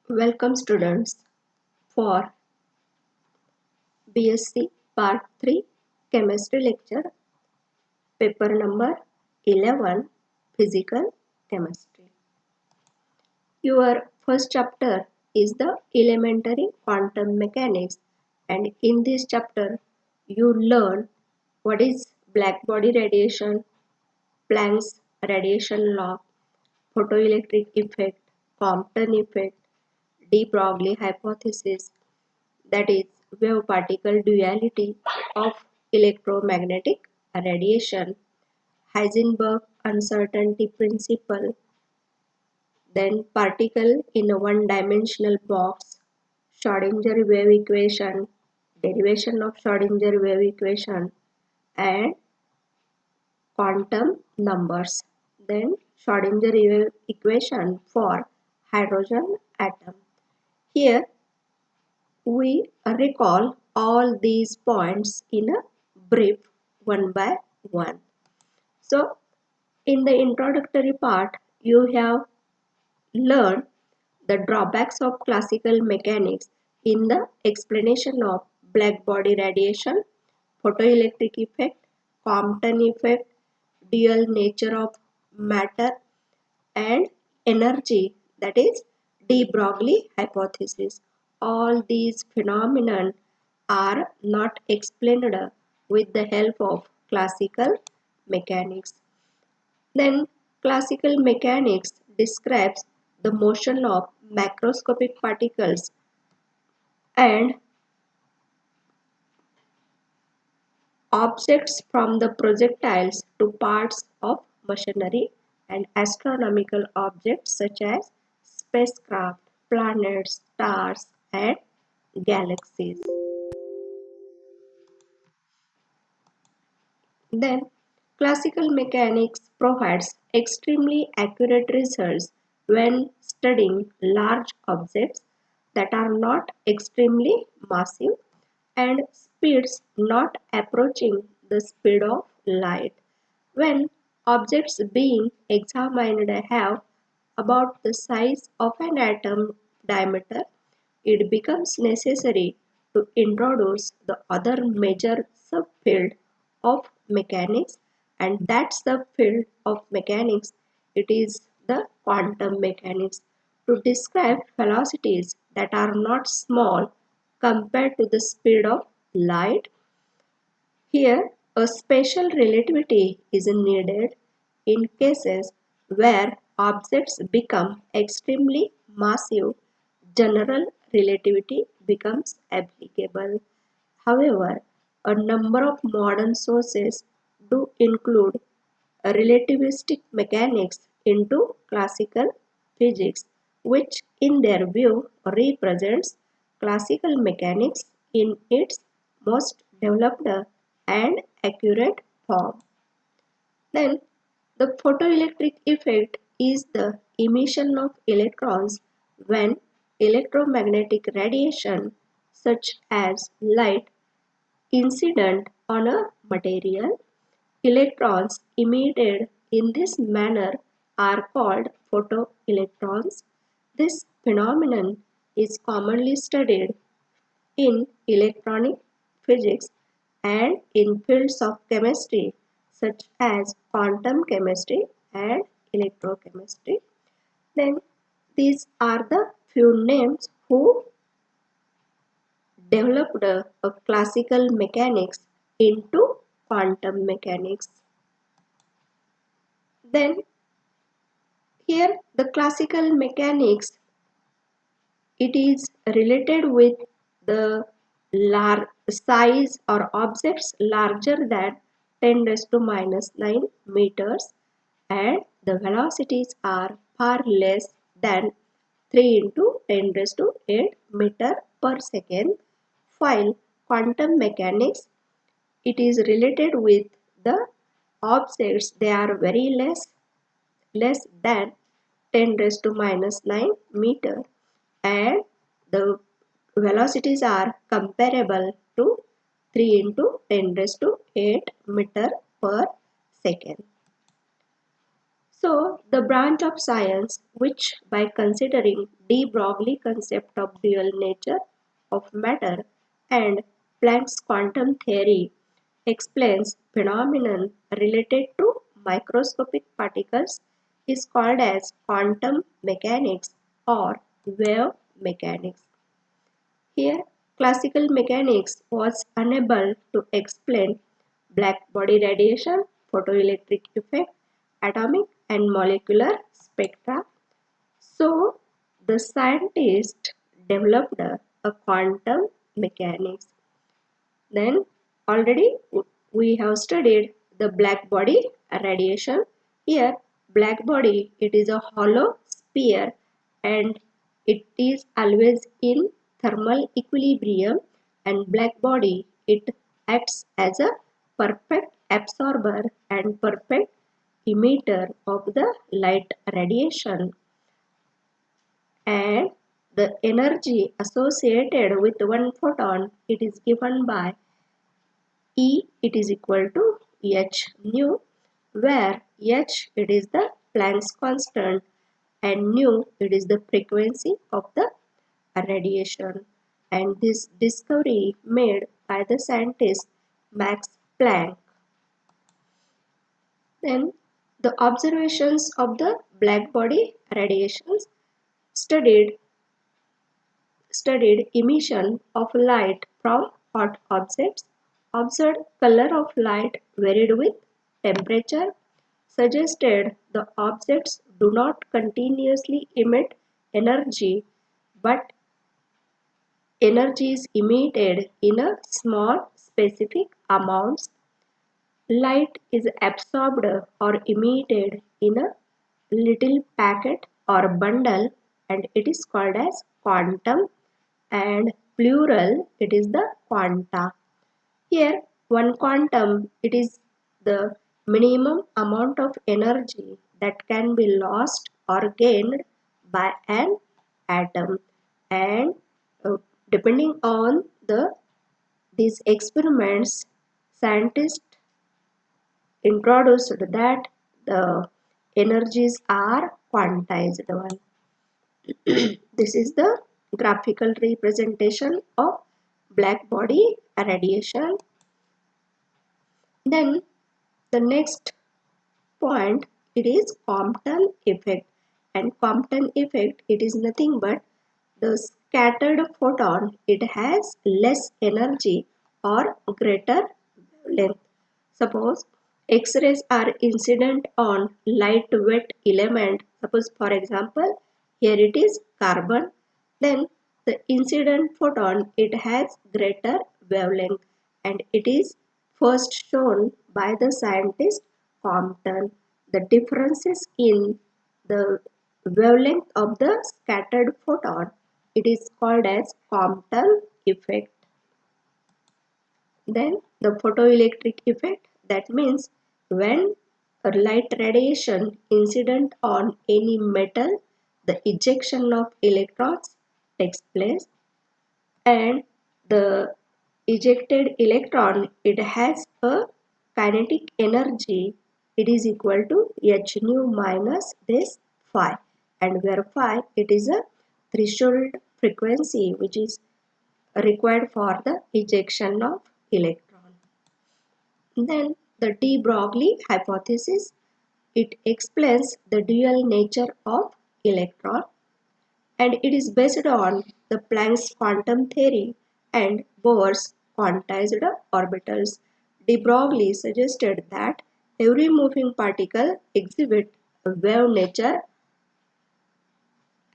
Welcome students for B.Sc. Part 3 Chemistry Lecture, paper number 11, Physical Chemistry. Your first chapter is the elementary quantum mechanics, and in this chapter you learn what is black body radiation, Planck's radiation law, photoelectric effect, Compton effect, de Broglie hypothesis, that is wave-particle duality of electromagnetic radiation, Heisenberg uncertainty principle, then particle in a one-dimensional box, Schrodinger wave equation, derivation of Schrodinger wave equation, and quantum numbers. Then Schrodinger wave equation for hydrogen atom. Here we recall all these points in a brief one by one. So, in the introductory part, you have learned the drawbacks of classical mechanics in the explanation of black body radiation, photoelectric effect, Compton effect, dual nature of matter, and energy, that is de Broglie hypothesis. All these phenomena are not explained with the help of classical mechanics. Then classical mechanics describes the motion of macroscopic particles and objects from the projectiles to parts of machinery and astronomical objects such as spacecraft, planets, stars, and galaxies. Then, classical mechanics provides extremely accurate results when studying large objects that are not extremely massive and speeds not approaching the speed of light. When objects being examined have about the size of an atom diameter, it becomes necessary to introduce the other major subfield of mechanics, and that's the field of mechanics. It is the quantum mechanics to describe velocities that are not small compared to the speed of light. Here, a special relativity is needed in cases where objects become extremely massive. General relativity becomes applicable. However, a number of modern sources do include relativistic mechanics into classical physics, which in their view represents classical mechanics in its most developed and accurate form. Then, the photoelectric effect is the emission of electrons when electromagnetic radiation, such as light, incident on a material. Electrons emitted in this manner are called photoelectrons. This phenomenon is commonly studied in electronic physics and in fields of chemistry such as quantum chemistry and electrochemistry. Then these are the few names who developed a classical mechanics into quantum mechanics. Then here the classical mechanics, it is related with the size or objects larger than 10 raised to minus 9 meters, and the velocities are far less than 3 into 10 raised to 8 meter per second, while quantum mechanics, it is related with the objects, they are very less than 10 raised to minus 9 meter, and the velocities are comparable to 3 into 10 raised to 8 meter per second. So, the branch of science which, by considering de Broglie concept of dual nature of matter and Planck's quantum theory, explains phenomenon related to microscopic particles, is called as quantum mechanics or wave mechanics. Here, classical mechanics was unable to explain black body radiation, photoelectric effect, atomic and molecular spectra. So, the scientists developed a quantum mechanics. Then, already we have studied the black body radiation. Here, black body, it is a hollow sphere and it is always in thermal equilibrium, and black body, it acts as a perfect absorber and perfect emitter of the light radiation, and the energy associated with one photon, it is given by E, it is equal to h nu, where h, it is the Planck's constant and nu, it is the frequency of the radiation. And this discovery made by the scientist Max Planck. Then the observations of the black body radiations studied emission of light from hot objects, observed color of light varied with temperature, suggested the objects do not continuously emit energy, but energy is emitted in a small specific amounts. Light is absorbed or emitted in a little packet or bundle, and it is called as quantum, and plural, it is the quanta. Here, one quantum, it is the minimum amount of energy that can be lost or gained by an atom, and depending on these experiments, scientists introduced that the energies are quantized one. This is the graphical representation of black body radiation. Then the next point, it is Compton effect, and Compton effect, it is nothing but the scattered photon, it has less energy or greater wavelength. Suppose X-rays are incident on lightweight element. Suppose for example, here it is carbon. Then the incident photon, it has greater wavelength, and it is first shown by the scientist Compton. The differences in the wavelength of the scattered photon, it is called as Compton effect. Then the photoelectric effect, that means when a light radiation incident on any metal, the ejection of electrons takes place, and the ejected electron, it has a kinetic energy, it is equal to h nu minus this phi, and where phi, it is a threshold frequency which is required for the ejection of electron. Then the de Broglie hypothesis, it explains the dual nature of electron, and it is based on the Planck's quantum theory and Bohr's quantized orbitals. De Broglie suggested that every moving particle exhibits a wave nature,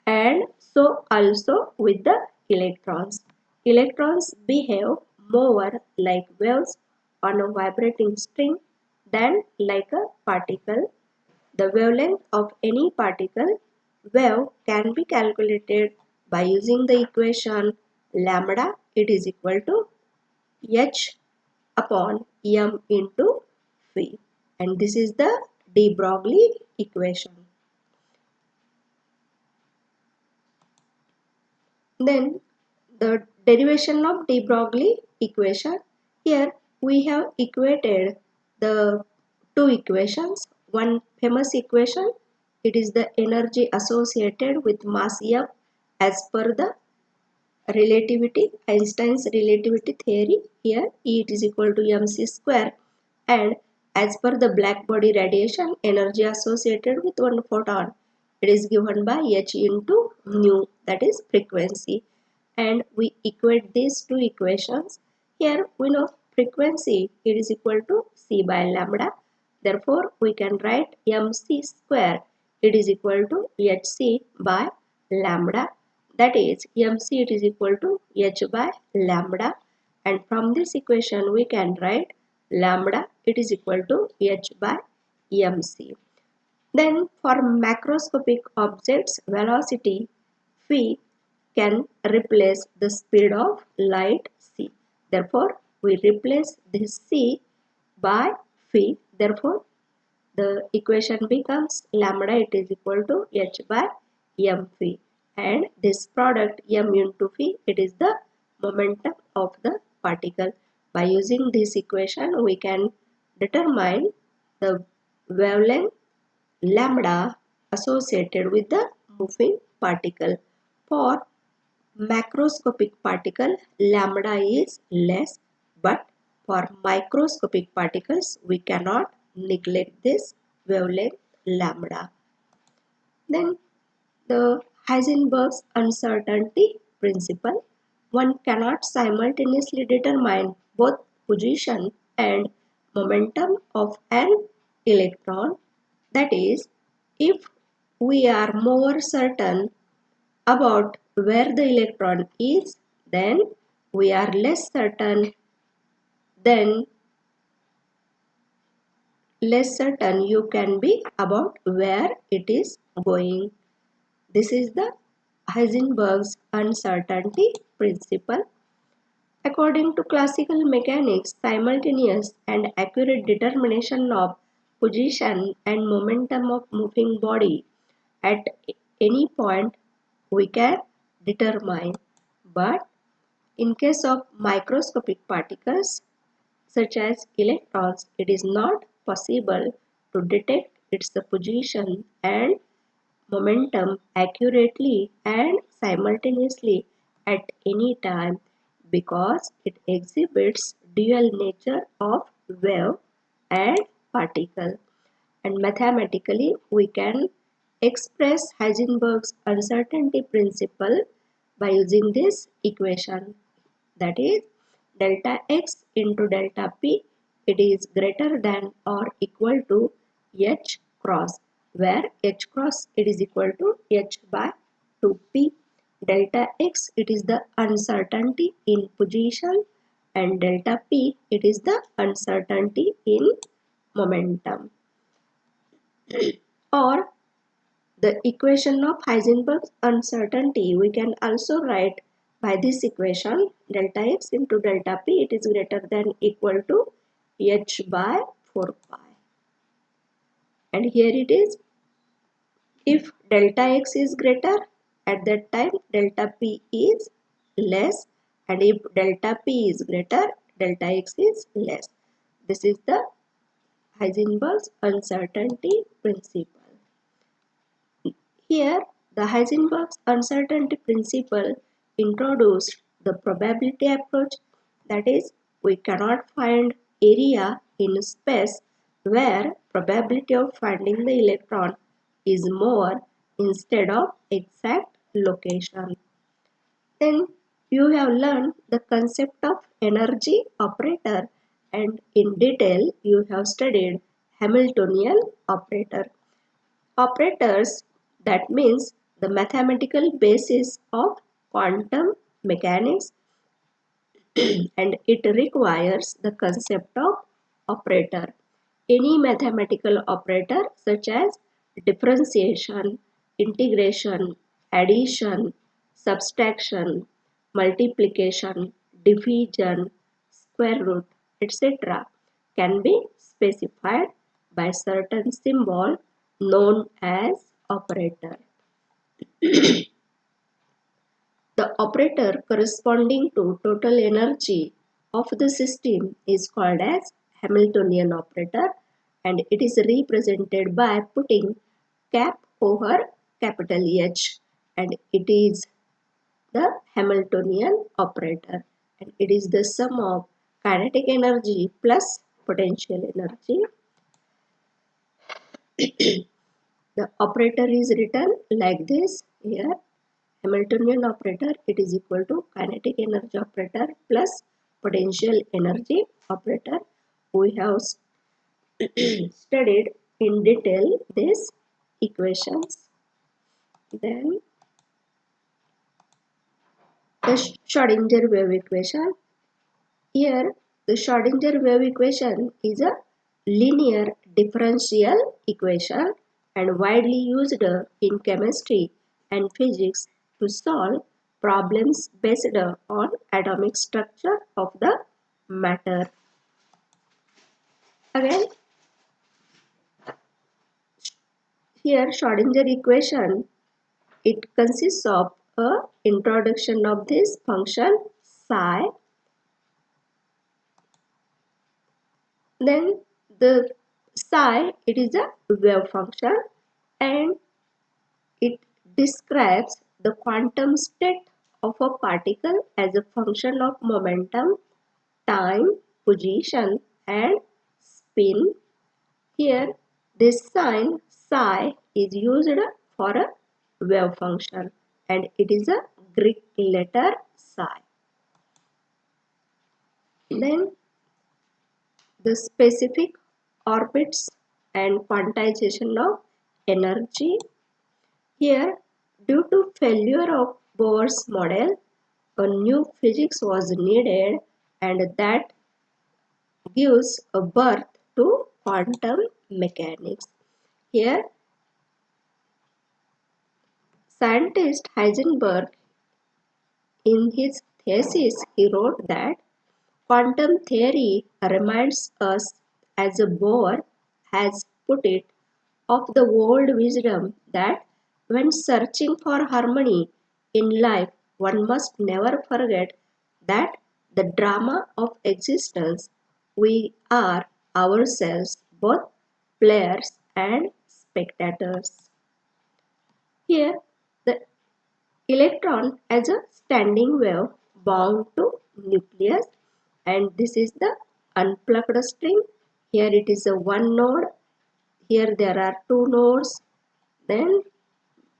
and so also with the electrons. Electrons behave more like waves on a vibrating string than like a particle. The wavelength of any particle wave can be calculated by using the equation lambda, it is equal to h upon m into phi, and this is the de Broglie equation. Then the derivation of de Broglie equation. Here we have equated the two equations. One famous equation, it is the energy associated with mass F as per the Einstein's relativity theory. Here E it is equal to mc square, and as per the black body radiation energy associated with one photon, it is given by h into nu, that is frequency, and we equate these two equations. Here we know frequency it is equal to c by lambda, therefore we can write mc square it is equal to hc by lambda, that is mc it is equal to h by lambda, and from this equation we can write lambda it is equal to h by mc. Then for macroscopic objects velocity phi can replace the speed of light c. Therefore we replace this c by phi. Therefore the equation becomes lambda it is equal to h by m phi, and this product m into phi it is the momentum of the particle. By using this equation we can determine the wavelength lambda associated with the moving particle. For macroscopic particle lambda is less, but for microscopic particles we cannot neglect this wavelength lambda. Then the Heisenberg's uncertainty principle. One cannot simultaneously determine both position and momentum of an electron. That is, if we are more certain about where the electron is, then we are then less certain you can be about where it is going. This is the Heisenberg's uncertainty principle. According to classical mechanics, simultaneous and accurate determination of position and momentum of moving body at any point we can determine, but in case of microscopic particles such as electrons, it is not possible to detect its position and momentum accurately and simultaneously at any time, because it exhibits dual nature of wave and particle. And mathematically we can express Heisenberg's uncertainty principle by using this equation, that is delta x into delta p it is greater than or equal to h cross, where h cross it is equal to h by 2p. Delta x it is the uncertainty in position, and delta p it is the uncertainty in momentum. Or the equation of Heisenberg's uncertainty we can also write by this equation, delta x into delta p it is greater than equal to h by 4 pi. And here it is, if delta x is greater, at that time delta p is less, and if delta p is greater, delta x is less. This is the Heisenberg's uncertainty principle. Here, the Heisenberg's uncertainty principle introduced the probability approach, that is, we cannot find area in space where probability of finding the electron is more instead of exact location. Then you have learned the concept of energy operator, and in detail you have studied Hamiltonian operator. Operators, that means the mathematical basis of quantum mechanics, and it requires the concept of operator. Any mathematical operator such as differentiation, integration, addition, subtraction, multiplication, division, square root, etc. can be specified by certain symbol known as operator. The operator corresponding to total energy of the system is called as Hamiltonian operator, and it is represented by putting cap over capital H, and it is the Hamiltonian operator, and it is the sum of kinetic energy plus potential energy. The operator is written like this here. Hamiltonian operator, it is equal to kinetic energy operator plus potential energy operator. We have studied in detail these equations. Then the Schrodinger wave equation. Here the Schrodinger wave equation is a linear differential equation and widely used in chemistry and physics to solve problems based on atomic structure of the matter. Again, here Schrodinger equation, it consists of a introduction of this function psi. Then the psi, it is a wave function and it describes the quantum state of a particle as a function of momentum, time, position and spin. Here this sign psi is used for a wave function and it is a Greek letter psi. Then the specific orbits and quantization of energy. Here, due to failure of Bohr's model, a new physics was needed and that gives a birth to quantum mechanics. Here, scientist Heisenberg, in his thesis, he wrote that quantum theory reminds us, as Bohr has put it, of the old wisdom that when searching for harmony in life, one must never forget that the drama of existence, we are ourselves both players and spectators. Here, the electron as a standing wave bound to nucleus, and this is the unplugged string. Here it is a one node. Here there are two nodes. Then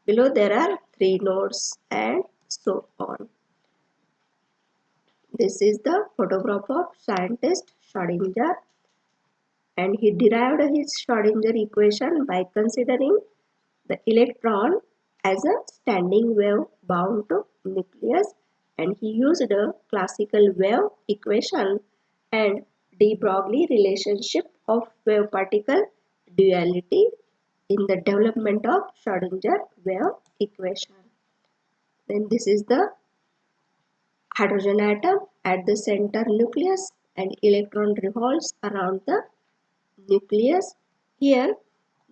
below there are three nodes and so on. This is the photograph of scientist Schrodinger, and he derived his Schrodinger equation by considering the electron as a standing wave bound to nucleus, and he used a classical wave equation and de Broglie relationship of wave particle duality in the development of Schrodinger wave equation. Then this is the hydrogen atom at the center nucleus and electron revolves around the nucleus. Here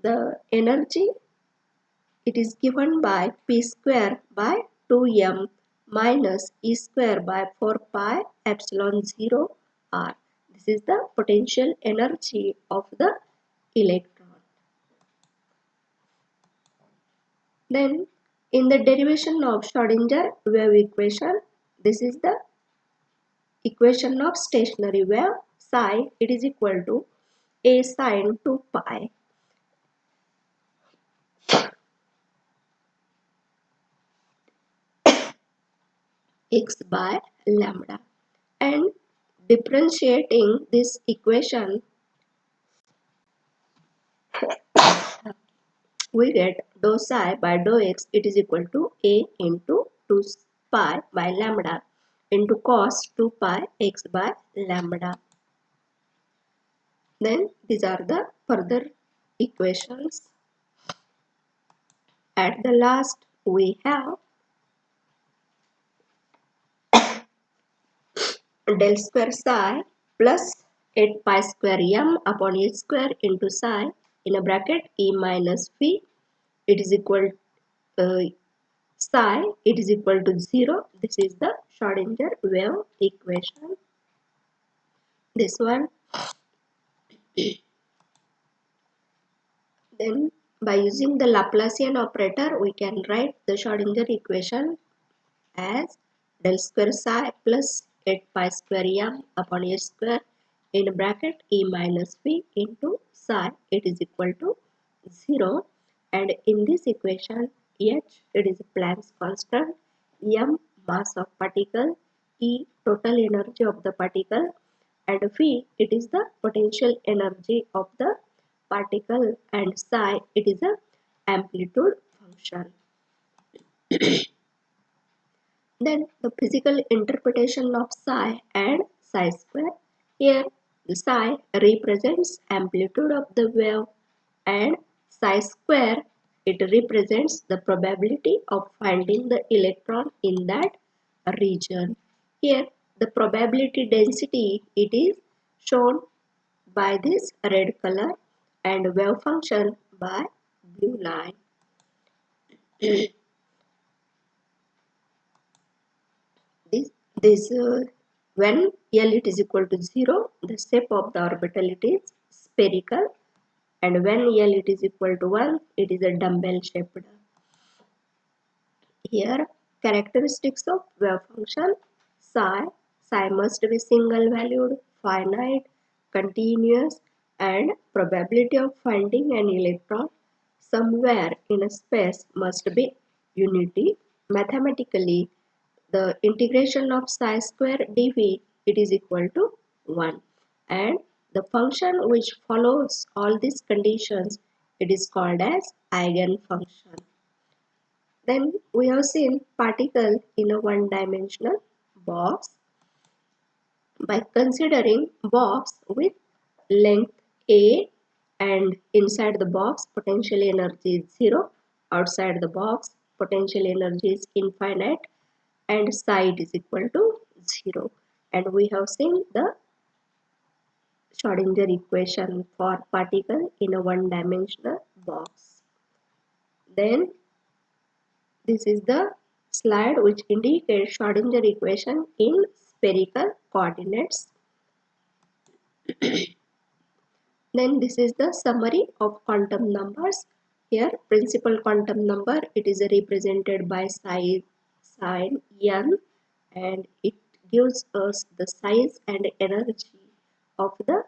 the energy, it is given by p square by 2m minus e square by 4 pi epsilon 0 r. This is the potential energy of the electron. Then in the derivation of Schrodinger wave equation, this is the equation of stationary wave psi, it is equal to a sine 2 pi x by lambda, and differentiating this equation we get dou psi by dou x, it is equal to a into 2 pi by lambda into cos 2 pi x by lambda. Then these are the further equations. At the last we have del square psi plus 8 pi square m upon h square into psi in a bracket E minus phi, it is equal psi, it is equal to 0. This is the Schrodinger wave equation. This one. Then by using the Laplacian operator, we can write the Schrodinger equation as del square psi plus 8 pi square m upon a square in bracket E minus phi into psi, it is equal to 0. And in this equation, H, it is Planck's constant, m mass of particle, E total energy of the particle, and phi, it is the potential energy of the particle, and psi, it is a amplitude function. Then the physical interpretation of psi and psi square. Here the psi represents amplitude of the wave and psi square, it represents the probability of finding the electron in that region. Here the probability density, it is shown by this red color and wave function by blue line. this when L it is equal to 0, the shape of the orbital it is spherical, and when L it is equal to 1, it is a dumbbell shaped. Here characteristics of wave function: psi must be single valued, finite, continuous, and probability of finding an electron somewhere in a space must be unity. Mathematically, the integration of psi square dv, it is equal to 1, and the function which follows all these conditions, it is called as eigenfunction. Then we have seen particle in a one-dimensional box. By considering box with length a, and inside the box potential energy is 0, outside the box potential energy is infinite, and psi is equal to 0. And we have seen the Schrodinger equation for particle in a one-dimensional box. Then this is the slide which indicates Schrodinger equation in spherical coordinates. Then this is the summary of quantum numbers. Here principal quantum number, it is represented by sign n, and it gives us the size and energy of the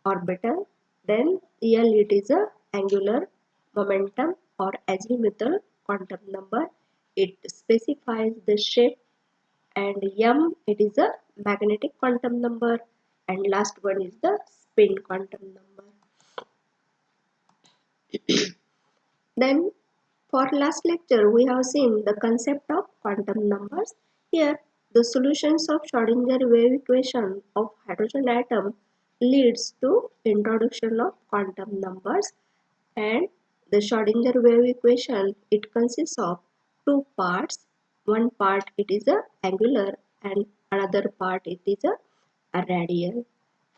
orbital. Then L, it is a angular momentum or azimuthal quantum number. It specifies the shape, and m, it is a magnetic quantum number, and last one is the spin quantum number. Then for last lecture we have seen the concept of quantum numbers. Here the solutions of Schrodinger wave equation of hydrogen atom leads to introduction of quantum numbers, and the Schrodinger wave equation, it consists of two parts. One part it is a angular and another part it is a radial,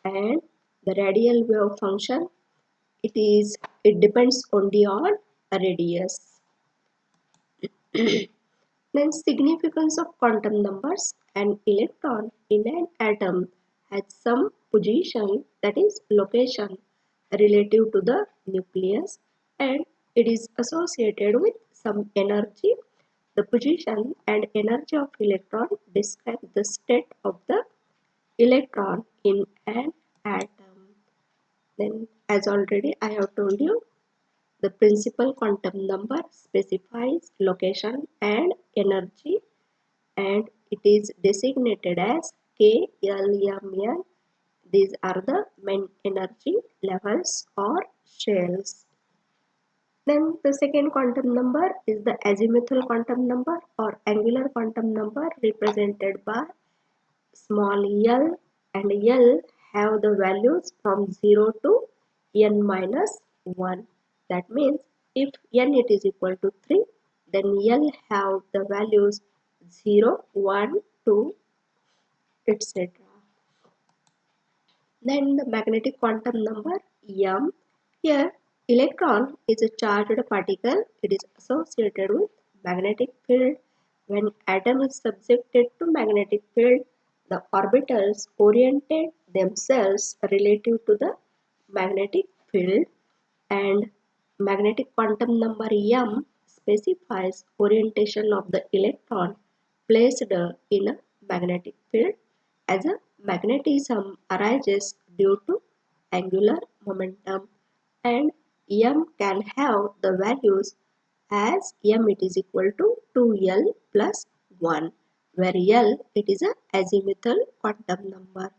and the radial wave function, it depends only on a radius. Then significance of quantum numbers: an electron in an atom has some position, that is location, relative to the nucleus, and it is associated with some energy. The position and energy of electron describe the state of the electron in an atom. Then as already I have told you, the principal quantum number specifies location and energy, and it is designated as K, L, M, N. These are the main energy levels or shells. Then the second quantum number is the azimuthal quantum number or angular quantum number, represented by small l, and L have the values from 0 to n minus 1. That means if n it is equal to 3, then L have the values 0, 1, 2, etc. Then the magnetic quantum number m, Here, electron is a charged particle. It is associated with magnetic field. When atom is subjected to magnetic field, the orbitals orientate themselves relative to the magnetic field, and magnetic quantum number m specifies orientation of the electron placed in a magnetic field, as a magnetism arises due to angular momentum, and m can have the values as m it is equal to 2l plus 1, where l it is a azimuthal quantum number.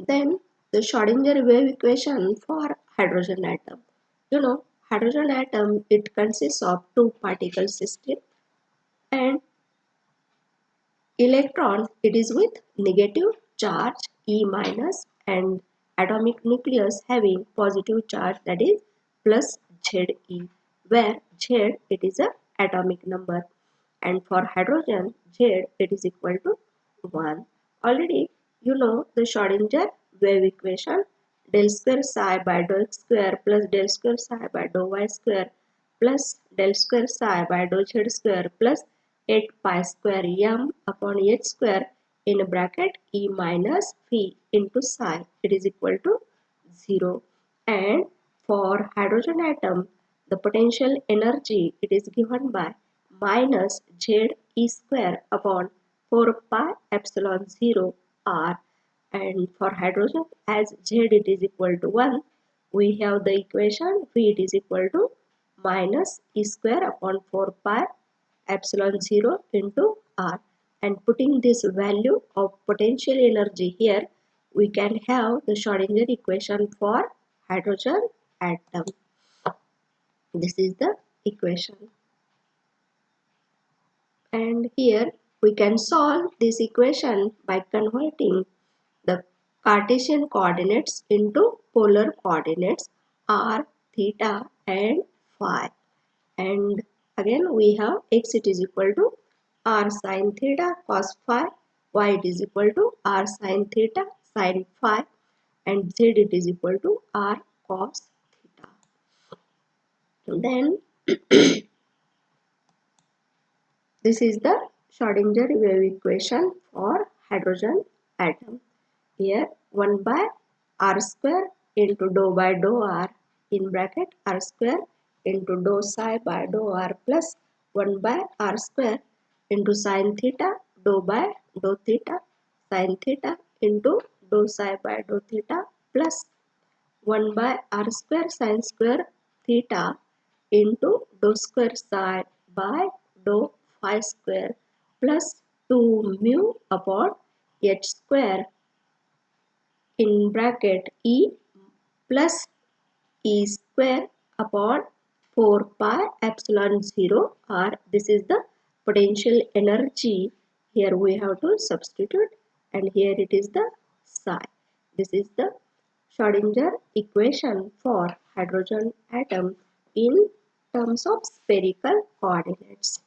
Then the Schrodinger wave equation for hydrogen atom. Hydrogen atom, it consists of two particle system, and electron, it is with negative charge E minus, and atomic nucleus having positive charge, that is plus Ze, where Z it is a atomic number, and for hydrogen Z it is equal to 1. Already you know the Schrodinger wave equation, del square psi by dou x square plus del square psi by dou y square plus del square psi by dou z square plus 8 pi square m upon h square in bracket e minus phi into psi, it is equal to 0. And for hydrogen atom, the potential energy, it is given by minus z e square upon 4 pi epsilon 0 r, and for hydrogen, as z it is equal to 1, we have the equation v it is equal to minus e square upon 4 pi epsilon 0 into r, and putting this value of potential energy here, we can have the Schrodinger equation for hydrogen atom. This is the equation, and here we can solve this equation by converting the Cartesian coordinates into polar coordinates r, theta and phi, and again we have x it is equal to r sin theta cos phi, y it is equal to r sin theta sin phi, and z it is equal to r cos theta. Then this is the Schrodinger wave equation for hydrogen atom. Here 1 by r square into dou by dou r in bracket r square into dou psi by dou r plus 1 by r square into sin theta dou by dou theta sin theta into dou psi by dou theta plus 1 by r square sin square theta into dou square psi by dou phi square plus 2 mu upon h square in bracket e plus e square upon 4 pi epsilon 0 r. This is the potential energy. Here we have to substitute, and here it is the psi. This is the Schrodinger equation for hydrogen atom in terms of spherical coordinates.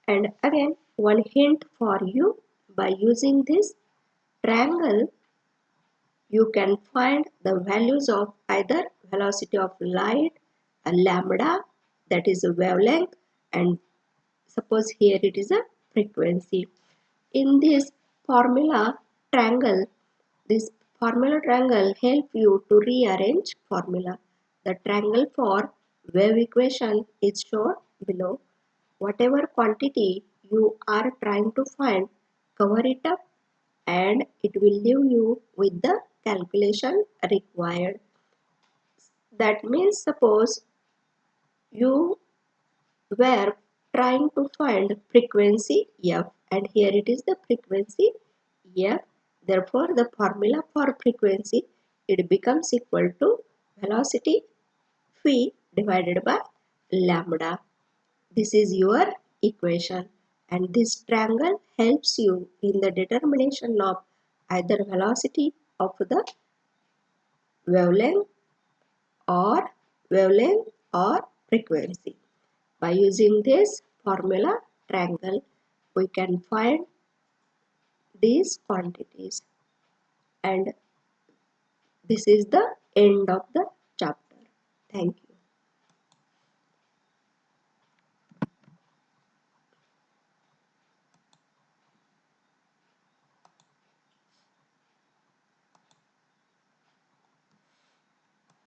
And again, one hint for you: by using this triangle, you can find the values of either velocity of light, a lambda, that is a wavelength, and suppose here it is a frequency. In this formula triangle, this formula triangle help you to rearrange formula. The triangle for wave equation is shown below. Whatever quantity you are trying to find, cover it up, and it will leave you with the calculation required. That means suppose you were trying to find frequency f, and here it is the frequency f. Therefore the formula for frequency, it becomes equal to velocity phi divided by lambda. This is your equation, and this triangle helps you in the determination of either velocity of the wavelength or frequency. By using this formula triangle, we can find these quantities, and This is the end of the chapter. Thank you.